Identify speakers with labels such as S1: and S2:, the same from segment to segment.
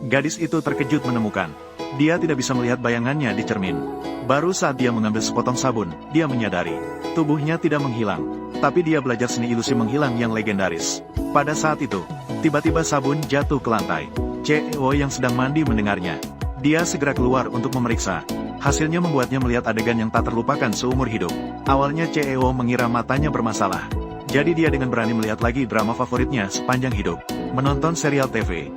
S1: Gadis itu terkejut menemukan. Dia tidak bisa melihat bayangannya di cermin. Baru saat dia mengambil sepotong sabun, dia menyadari. Tubuhnya tidak menghilang. Tapi dia belajar seni ilusi menghilang yang legendaris. Pada saat itu, tiba-tiba sabun jatuh ke lantai. CEO yang sedang mandi mendengarnya. Dia segera keluar untuk memeriksa. Hasilnya membuatnya melihat adegan yang tak terlupakan seumur hidup. Awalnya CEO mengira matanya bermasalah. Jadi dia dengan berani melihat lagi drama favoritnya sepanjang hidup. Menonton serial TV.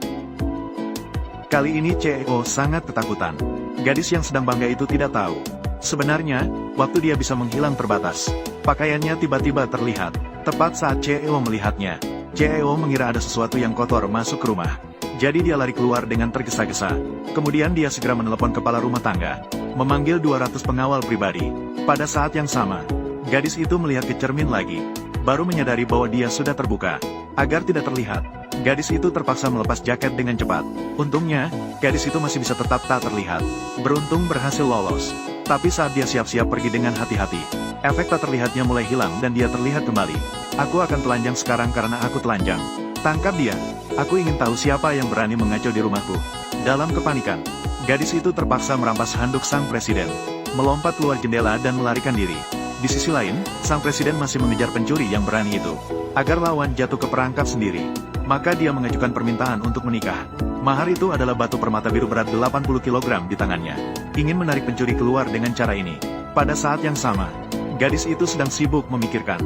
S1: Kali ini CEO sangat ketakutan. Gadis yang sedang bangga itu tidak tahu. Sebenarnya, waktu dia bisa menghilang terbatas. Pakaiannya tiba-tiba terlihat. Tepat saat CEO melihatnya, CEO mengira ada sesuatu yang kotor masuk ke rumah. Jadi dia lari keluar dengan tergesa-gesa. Kemudian dia segera menelepon kepala rumah tangga. Memanggil 200 pengawal pribadi. Pada saat yang sama, gadis itu melihat ke cermin lagi. Baru menyadari bahwa dia sudah terbuka. Agar tidak terlihat, gadis itu terpaksa melepas jaket dengan cepat. Untungnya, gadis itu masih bisa tetap tak terlihat. Beruntung berhasil lolos. Tapi saat dia siap-siap pergi dengan hati-hati, efek tak terlihatnya mulai hilang dan dia terlihat kembali. Aku akan telanjang sekarang karena aku telanjang. Tangkap dia. Aku ingin tahu siapa yang berani mengacau di rumahku. Dalam kepanikan, gadis itu terpaksa merampas handuk sang presiden, melompat keluar jendela dan melarikan diri. Di sisi lain, sang presiden masih mengejar pencuri yang berani itu. Agar lawan jatuh ke perangkap sendiri, maka dia mengajukan permintaan untuk menikah. Mahar itu adalah batu permata biru berat 80 kg di tangannya. Ingin menarik pencuri keluar dengan cara ini. Pada saat yang sama, gadis itu sedang sibuk memikirkan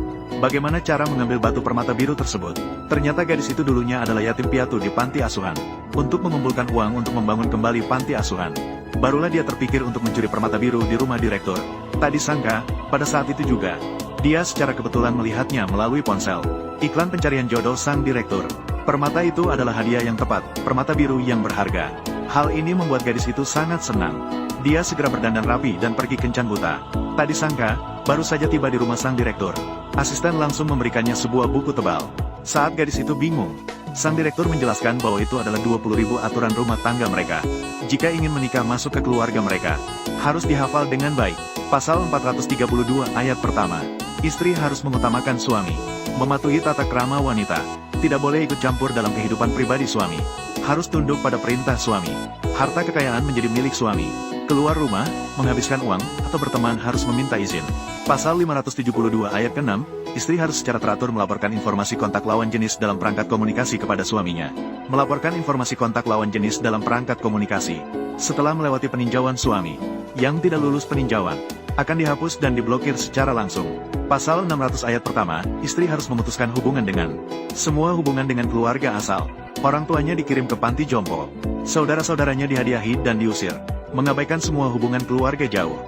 S1: bagaimana cara mengambil batu permata biru tersebut. Ternyata gadis itu dulunya adalah yatim piatu di panti asuhan. Untuk mengumpulkan uang untuk membangun kembali panti asuhan, barulah dia terpikir untuk mencuri permata biru di rumah direktur. Tak disangka, pada saat itu juga, dia secara kebetulan melihatnya melalui ponsel. Iklan pencarian jodoh sang direktur. Permata itu adalah hadiah yang tepat, permata biru yang berharga. Hal ini membuat gadis itu sangat senang. Dia segera berdandan rapi dan pergi kencan buta. Tak disangka, baru saja tiba di rumah sang direktur. Asisten langsung memberikannya sebuah buku tebal. Saat gadis itu bingung, sang direktur menjelaskan bahwa itu adalah 20.000 aturan rumah tangga mereka. Jika ingin menikah masuk ke keluarga mereka, harus dihafal dengan baik. Pasal 432 ayat pertama. Istri harus mengutamakan suami, mematuhi tata krama wanita, tidak boleh ikut campur dalam kehidupan pribadi suami, harus tunduk pada perintah suami, harta kekayaan menjadi milik suami, keluar rumah, menghabiskan uang, atau berteman harus meminta izin. Pasal 572 ayat ke-6, istri harus secara teratur melaporkan informasi kontak lawan jenis dalam perangkat komunikasi kepada suaminya. Melaporkan informasi kontak lawan jenis dalam perangkat komunikasi. Setelah melewati peninjauan suami, yang tidak lulus peninjauan, akan dihapus dan diblokir secara langsung. Pasal 600 ayat pertama, istri harus memutuskan hubungan dengan semua hubungan dengan keluarga asal. Orang tuanya dikirim ke panti jompo. Saudara-saudaranya dihadiahi dan diusir. Mengabaikan semua hubungan keluarga jauh.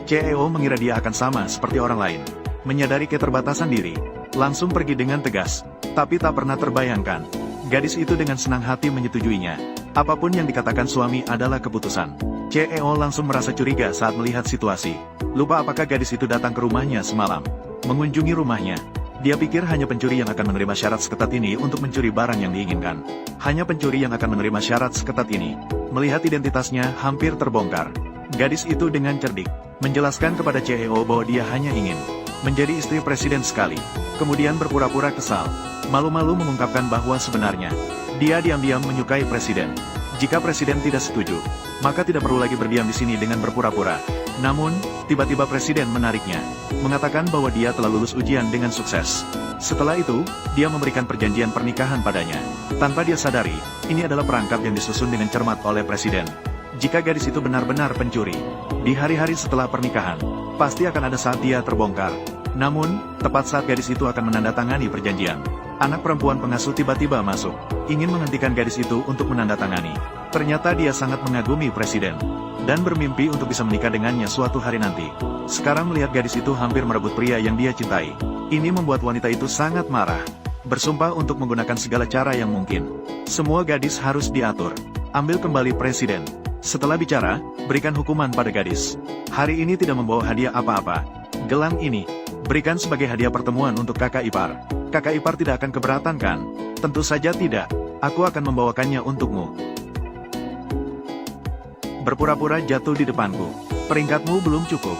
S1: CEO mengira dia akan sama seperti orang lain. Menyadari keterbatasan diri, langsung pergi dengan tegas. Tapi tak pernah terbayangkan, gadis itu dengan senang hati menyetujuinya. Apapun yang dikatakan suami adalah keputusan. CEO langsung merasa curiga saat melihat situasi. Lupa apakah gadis itu datang ke rumahnya semalam. Mengunjungi rumahnya. Dia pikir hanya pencuri yang akan menerima syarat seketat ini untuk mencuri barang yang diinginkan. Hanya pencuri yang akan menerima syarat seketat ini. Melihat identitasnya hampir terbongkar. Gadis itu dengan cerdik menjelaskan kepada CEO bahwa dia hanya ingin menjadi istri presiden sekali. Kemudian berpura-pura kesal. Malu-malu mengungkapkan bahwa sebenarnya dia diam-diam menyukai presiden. Jika presiden tidak setuju, maka tidak perlu lagi berdiam di sini dengan berpura-pura. Namun, tiba-tiba presiden menariknya, mengatakan bahwa dia telah lulus ujian dengan sukses. Setelah itu, dia memberikan perjanjian pernikahan padanya. Tanpa dia sadari, ini adalah perangkap yang disusun dengan cermat oleh presiden. Jika gadis itu benar-benar pencuri, di hari-hari setelah pernikahan, pasti akan ada saat dia terbongkar. Namun, tepat saat gadis itu akan menandatangani perjanjian, anak perempuan pengasuh tiba-tiba masuk, ingin menghentikan gadis itu untuk menandatangani. Ternyata dia sangat mengagumi presiden, dan bermimpi untuk bisa menikah dengannya suatu hari nanti. Sekarang melihat gadis itu hampir merebut pria yang dia cintai. Ini membuat wanita itu sangat marah. Bersumpah untuk menggunakan segala cara yang mungkin. Semua gadis harus diatur. Ambil kembali presiden. Setelah bicara, berikan hukuman pada gadis. Hari ini tidak membawa hadiah apa-apa. Gelang ini, berikan sebagai hadiah pertemuan untuk kakak ipar. Kakak ipar tidak akan keberatan kan? Tentu saja tidak. Aku akan membawakannya untukmu. Berpura-pura jatuh di depanku. Peringkatmu belum cukup.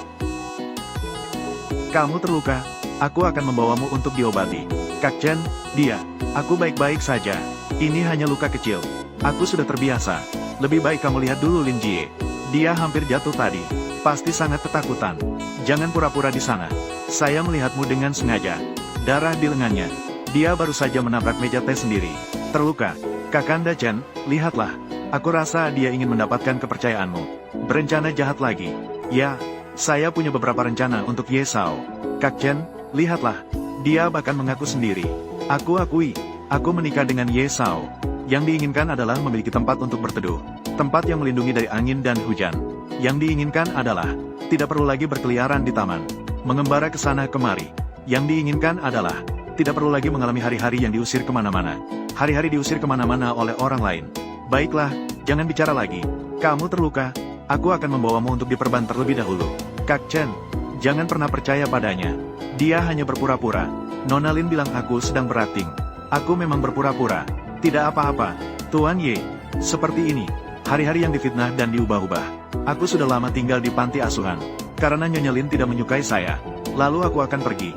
S1: Kamu terluka. Aku akan membawamu untuk diobati. Kak Chen, dia. Aku baik-baik saja. Ini hanya luka kecil. Aku sudah terbiasa. Lebih baik kamu lihat dulu Lin Jie. Dia hampir jatuh tadi. Pasti sangat ketakutan. Jangan pura-pura di sana. Saya melihatmu dengan sengaja. Darah di lengannya. Dia baru saja menabrak meja teh sendiri. Terluka. Kakanda Chen, lihatlah. Aku rasa dia ingin mendapatkan kepercayaanmu. Berencana jahat lagi. Ya, saya punya beberapa rencana untuk Ye Sao. Kak Chen, lihatlah. Dia bahkan mengaku sendiri. Aku akui, aku menikah dengan Ye Sao. Yang diinginkan adalah memiliki tempat untuk berteduh. Tempat yang melindungi dari angin dan hujan. Yang diinginkan adalah, tidak perlu lagi berkeliaran di taman. Mengembara ke sana kemari. Yang diinginkan adalah, tidak perlu lagi mengalami hari-hari yang diusir kemana-mana. Hari-hari diusir kemana-mana oleh orang lain. Baiklah, jangan bicara lagi. Kamu terluka, aku akan membawamu untuk diperban terlebih dahulu. Kak Chen, jangan pernah percaya padanya. Dia hanya berpura-pura. Nona Lin bilang aku sedang berakting. Aku memang berpura-pura. Tidak apa-apa, Tuan Ye. Seperti ini, hari-hari yang difitnah dan diubah-ubah. Aku sudah lama tinggal di panti asuhan. Karena Nyonya Lin tidak menyukai saya. Lalu aku akan pergi.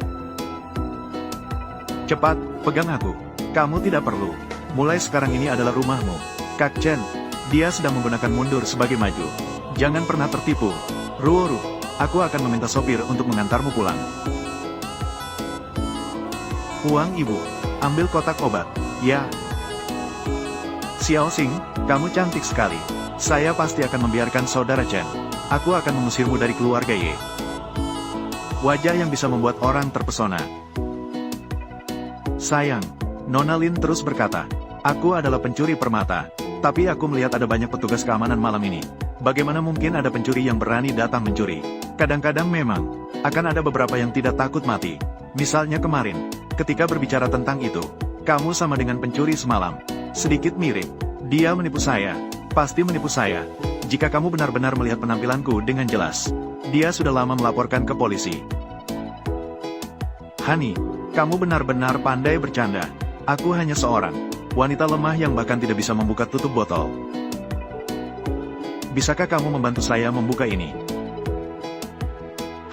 S1: Cepat, pegang aku. Kamu tidak perlu. Mulai sekarang ini adalah rumahmu. Kak Chen, dia sedang menggunakan mundur sebagai maju. Jangan pernah tertipu. Ruoru, aku akan meminta sopir untuk mengantarmu pulang. Huang Ibu, ambil kotak obat. Ya. Xiao Xing, kamu cantik sekali. Saya pasti akan membiarkan saudara Chen. Aku akan mengusirmu dari keluarga Ye. Wajah yang bisa membuat orang terpesona. Sayang, Nona Lin terus berkata, aku adalah pencuri permata. Tapi aku melihat ada banyak petugas keamanan malam ini. Bagaimana mungkin ada pencuri yang berani datang mencuri? Kadang-kadang memang, akan ada beberapa yang tidak takut mati. Misalnya kemarin, ketika berbicara tentang itu, kamu sama dengan pencuri semalam. Sedikit mirip. Dia menipu saya. Pasti menipu saya. Jika kamu benar-benar melihat penampilanku dengan jelas. Dia sudah lama melaporkan ke polisi. Hani, kamu benar-benar pandai bercanda. Aku hanya seorang wanita lemah yang bahkan tidak bisa membuka tutup botol. Bisakah kamu membantu saya membuka ini?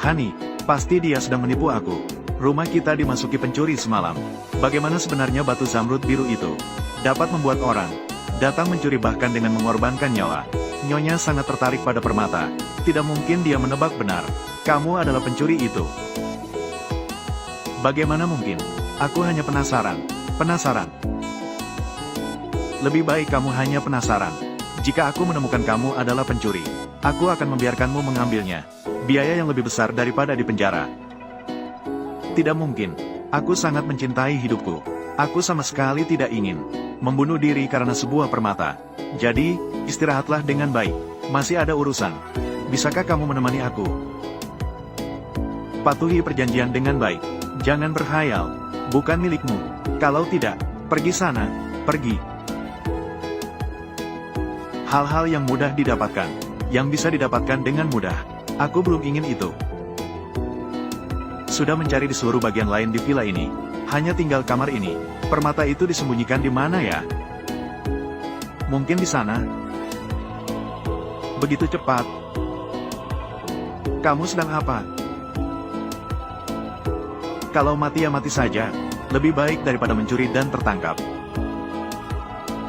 S1: Hani, pasti dia sedang menipu aku. Rumah kita dimasuki pencuri semalam. Bagaimana sebenarnya batu zamrud biru itu dapat membuat orang datang mencuri bahkan dengan mengorbankan nyawa? Nyonya sangat tertarik pada permata. Tidak mungkin dia menebak benar. Kamu adalah pencuri itu. Bagaimana mungkin? Aku hanya penasaran. Penasaran. Lebih baik kamu hanya penasaran. Jika aku menemukan kamu adalah pencuri, aku akan membiarkanmu mengambilnya. Biaya yang lebih besar daripada di penjara. Tidak mungkin. Aku sangat mencintai hidupku. Aku sama sekali tidak ingin membunuh diri karena sebuah permata. Jadi, istirahatlah dengan baik. Masih ada urusan. Bisakah kamu menemani aku? Patuhi perjanjian dengan baik. Jangan berhayal. Bukan milikmu. Kalau tidak, pergi sana. Pergi. Hal-hal yang mudah didapatkan. Yang bisa didapatkan dengan mudah. Aku belum ingin itu. Sudah mencari di seluruh bagian lain di villa ini. Hanya tinggal kamar ini. Permata itu disembunyikan di mana ya? Mungkin di sana. Begitu cepat. Kamu sedang apa? Kalau mati ya mati saja. Lebih baik daripada mencuri dan tertangkap.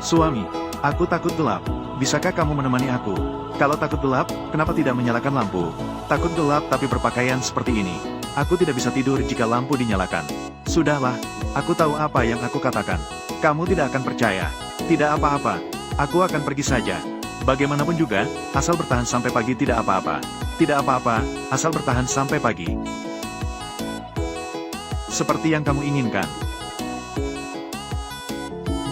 S1: Suami, aku takut gelap. Bisakah kamu menemani aku? Kalau takut gelap, kenapa tidak menyalakan lampu? Takut gelap tapi berpakaian seperti ini. Aku tidak bisa tidur jika lampu dinyalakan. Sudahlah, aku tahu apa yang aku katakan. Kamu tidak akan percaya. Tidak apa-apa. Aku akan pergi saja. Bagaimanapun juga, asal bertahan sampai pagi tidak apa-apa. Tidak apa-apa, asal bertahan sampai pagi. Seperti yang kamu inginkan.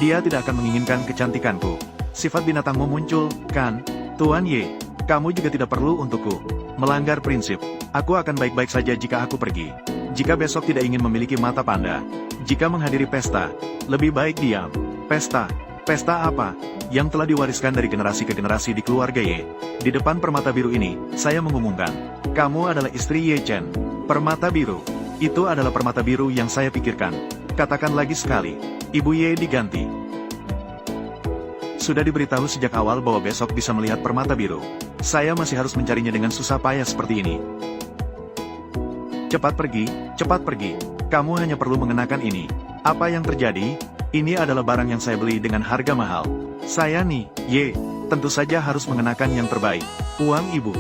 S1: Dia tidak akan menginginkan kecantikanku. Sifat binatangmu muncul, kan? Tuan Ye, kamu juga tidak perlu untukku melanggar prinsip. Aku akan baik-baik saja jika aku pergi. Jika besok tidak ingin memiliki mata panda. Jika menghadiri pesta, lebih baik diam. Pesta? Pesta apa? Yang telah diwariskan dari generasi ke generasi di keluarga Ye. Di depan permata biru ini, saya mengumumkan. Kamu adalah istri Ye Chen. Permata biru. Itu adalah permata biru yang saya pikirkan. Katakan lagi sekali. Ibu Ye diganti. Sudah diberitahu sejak awal bahwa besok bisa melihat permata biru. Saya masih harus mencarinya dengan susah payah seperti ini. Cepat pergi, cepat pergi. Kamu hanya perlu mengenakan ini. Apa yang terjadi? Ini adalah barang yang saya beli dengan harga mahal. Saya nih, Ye, tentu saja harus mengenakan yang terbaik. Uang ibu.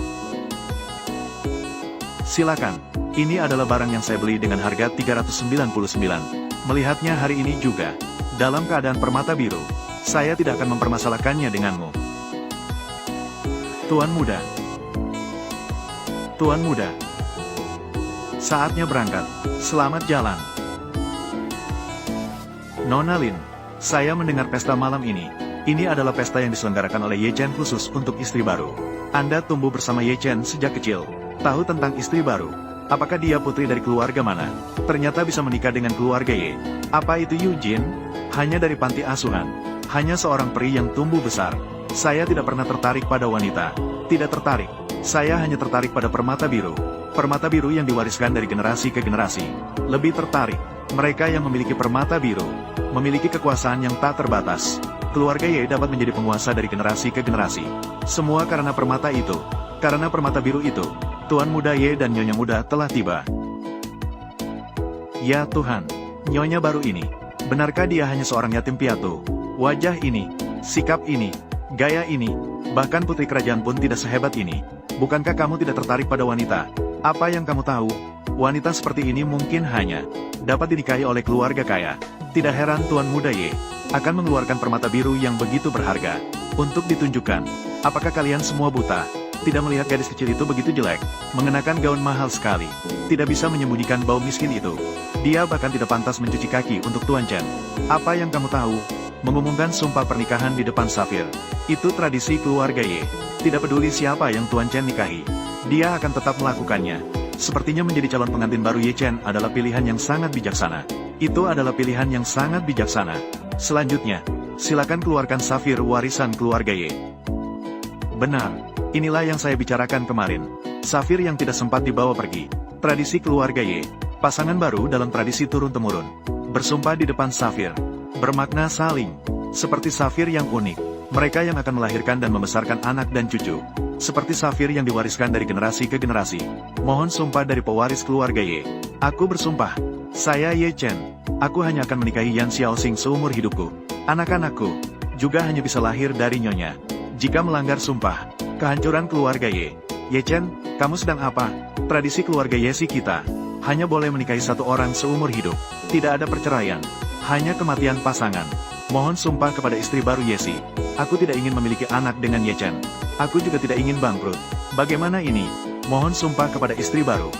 S1: Silakan, ini adalah barang yang saya beli dengan harga 399. Melihatnya hari ini juga, dalam keadaan permata biru, saya tidak akan mempermasalahkannya denganmu. Tuan muda. Tuan muda. Saatnya berangkat, selamat jalan. Nona Lin, saya mendengar pesta malam ini. Ini adalah pesta yang diselenggarakan oleh Ye Chen khusus untuk istri baru. Anda tumbuh bersama Ye Chen sejak kecil, tahu tentang istri baru. Apakah dia putri dari keluarga mana? Ternyata bisa menikah dengan keluarga Ye. Apa itu Eugene? Hanya dari panti asuhan. Hanya seorang peri yang tumbuh besar. Saya tidak pernah tertarik pada wanita. Tidak tertarik. Saya hanya tertarik pada permata biru. Permata biru yang diwariskan dari generasi ke generasi. Lebih tertarik. Mereka yang memiliki permata biru. Memiliki kekuasaan yang tak terbatas. Keluarga Ye dapat menjadi penguasa dari generasi ke generasi. Semua karena permata itu. Karena permata biru itu. Tuan muda Ye dan Nyonya muda telah tiba. Ya Tuhan, Nyonya baru ini. Benarkah dia hanya seorang yatim piatu? Wajah ini, sikap ini, gaya ini, bahkan putri kerajaan pun tidak sehebat ini. Bukankah kamu tidak tertarik pada wanita? Apa yang kamu tahu? Wanita seperti ini mungkin hanya dapat dinikahi oleh keluarga kaya. Tidak heran Tuan muda Ye akan mengeluarkan permata biru yang begitu berharga. Untuk ditunjukkan, apakah kalian semua buta? Tidak melihat gadis kecil itu begitu jelek, mengenakan gaun mahal sekali, tidak bisa menyembunyikan bau miskin itu. Dia bahkan tidak pantas mencuci kaki untuk Tuan Chen. Apa yang kamu tahu? Mengumumkan sumpah pernikahan di depan Safir. Itu tradisi keluarga Ye. Tidak peduli siapa yang Tuan Chen nikahi, dia akan tetap melakukannya. Sepertinya menjadi calon pengantin baru Ye Chen adalah pilihan yang sangat bijaksana. Itu adalah pilihan yang sangat bijaksana. Selanjutnya, silakan keluarkan Safir warisan keluarga Ye. Benar. Inilah yang saya bicarakan kemarin. Safir yang tidak sempat dibawa pergi. Tradisi keluarga Ye. Pasangan baru dalam tradisi turun-temurun. Bersumpah di depan Safir. Bermakna saling. Seperti Safir yang unik. Mereka yang akan melahirkan dan membesarkan anak dan cucu. Seperti Safir yang diwariskan dari generasi ke generasi. Mohon sumpah dari pewaris keluarga Ye. Aku bersumpah. Saya Ye Chen. Aku hanya akan menikahi Yan Xiaoxing seumur hidupku. Anak-anakku juga hanya bisa lahir dari Nyonya. Jika melanggar sumpah, kehancuran keluarga Ye. Ye Chen, kamu sedang apa? Tradisi keluarga Ye si kita hanya boleh menikahi satu orang seumur hidup. Tidak ada perceraian. Hanya kematian pasangan. Mohon sumpah kepada istri baru Yesi. Aku tidak ingin memiliki anak dengan Ye Chen. Aku juga tidak ingin bangkrut. Bagaimana ini? Mohon sumpah kepada istri baru.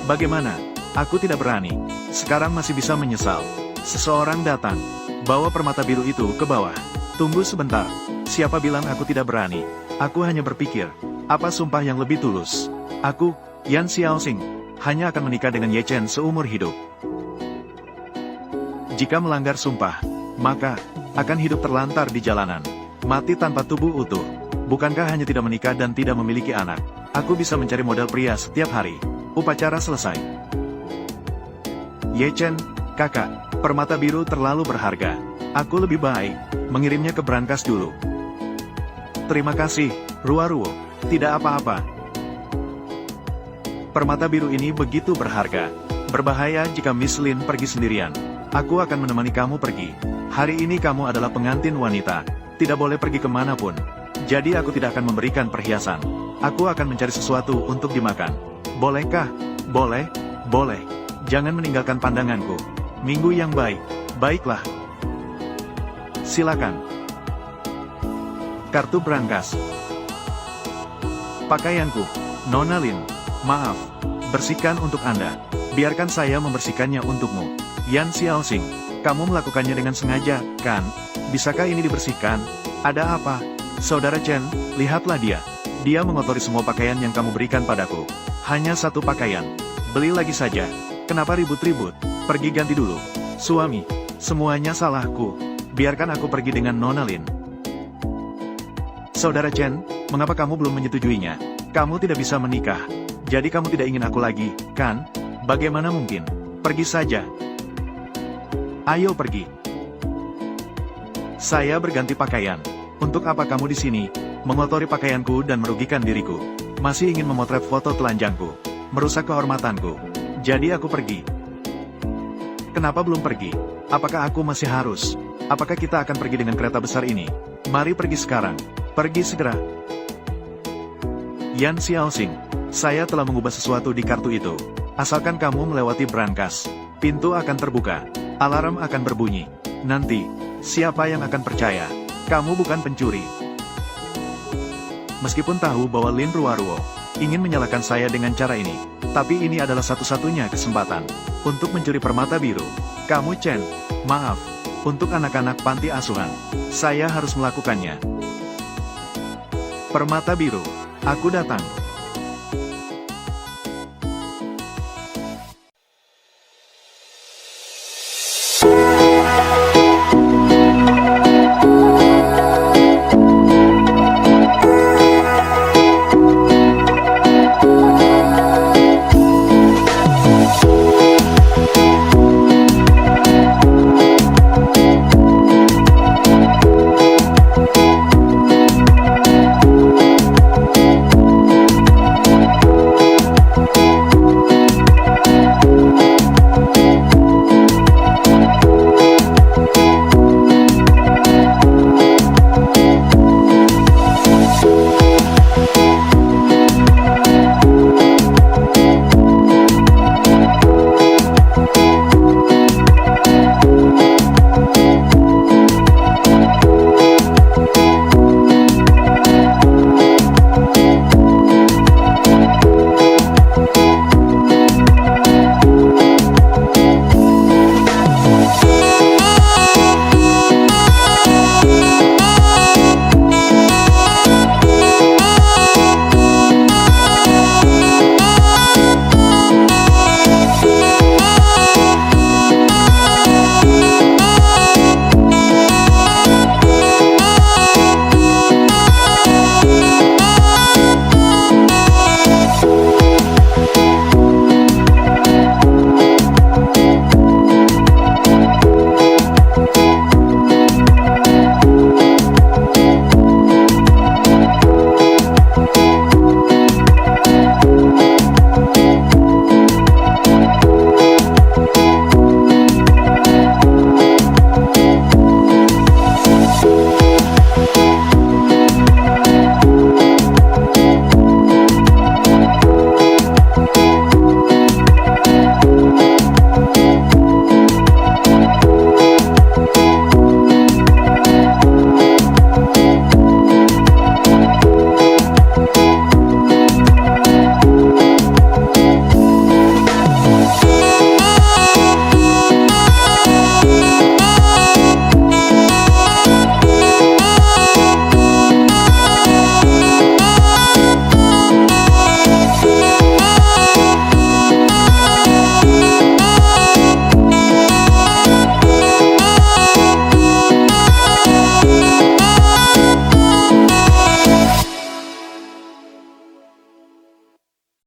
S1: Bagaimana? Aku tidak berani. Sekarang masih bisa menyesal. Seseorang datang. Bawa permata biru itu ke bawah. Tunggu sebentar. Siapa bilang aku tidak berani? Aku hanya berpikir, apa sumpah yang lebih tulus? Aku, Yan Xiaoxing, hanya akan menikah dengan Ye Chen seumur hidup. Jika melanggar sumpah, maka akan hidup terlantar di jalanan. Mati tanpa tubuh utuh. Bukankah hanya tidak menikah dan tidak memiliki anak? Aku bisa mencari model pria setiap hari. Upacara selesai. Ye Chen, kakak, permata biru terlalu berharga. Aku lebih baik mengirimnya ke brankas dulu. Terima kasih, Ruo. Tidak apa-apa. Permata biru ini begitu berharga. Berbahaya jika Miss Lin pergi sendirian. Aku akan menemani kamu pergi. Hari ini kamu adalah pengantin wanita. Tidak boleh pergi kemanapun. Jadi aku tidak akan memberikan perhiasan. Aku akan mencari sesuatu untuk dimakan. Bolehkah? Boleh, boleh. Jangan meninggalkan pandanganku. Minggu yang baik. Baiklah. Silakan. Kartu brankas. Pakaianku. Nona Lin. Maaf. Bersihkan untuk Anda. Biarkan saya membersihkannya untukmu. Yan Xiaoxing. Kamu melakukannya dengan sengaja, kan? Bisakah ini dibersihkan? Ada apa? Saudara Chen, lihatlah dia. Dia mengotori semua pakaian yang kamu berikan padaku. Hanya satu pakaian. Beli lagi saja. Kenapa ribut-ribut? Pergi ganti dulu. Suami, semuanya salahku. Biarkan aku pergi dengan Nona Lin. Saudara Chen, mengapa kamu belum menyetujuinya? Kamu tidak bisa menikah. Jadi kamu tidak ingin aku lagi, kan? Bagaimana mungkin? Pergi saja. Ayo pergi. Saya berganti pakaian. Untuk apa kamu di sini? Mengotori pakaianku dan merugikan diriku. Masih ingin memotret foto telanjangku. Merusak kehormatanku. Jadi aku pergi. Kenapa belum pergi? Apakah aku masih harus? Apakah kita akan pergi dengan kereta besar ini? Mari pergi sekarang. Pergi segera. Yan Xiaoxing, saya telah mengubah sesuatu di kartu itu. Asalkan kamu melewati brankas, pintu akan terbuka, alarm akan berbunyi. Nanti, siapa yang akan percaya? Kamu bukan pencuri. Meskipun tahu bahwa Lin Ruoruo ingin menyalahkan saya dengan cara ini, tapi ini adalah satu-satunya kesempatan untuk mencuri permata biru. Kamu Chen, maaf, untuk anak-anak panti asuhan, saya harus melakukannya. Permata biru, aku datang.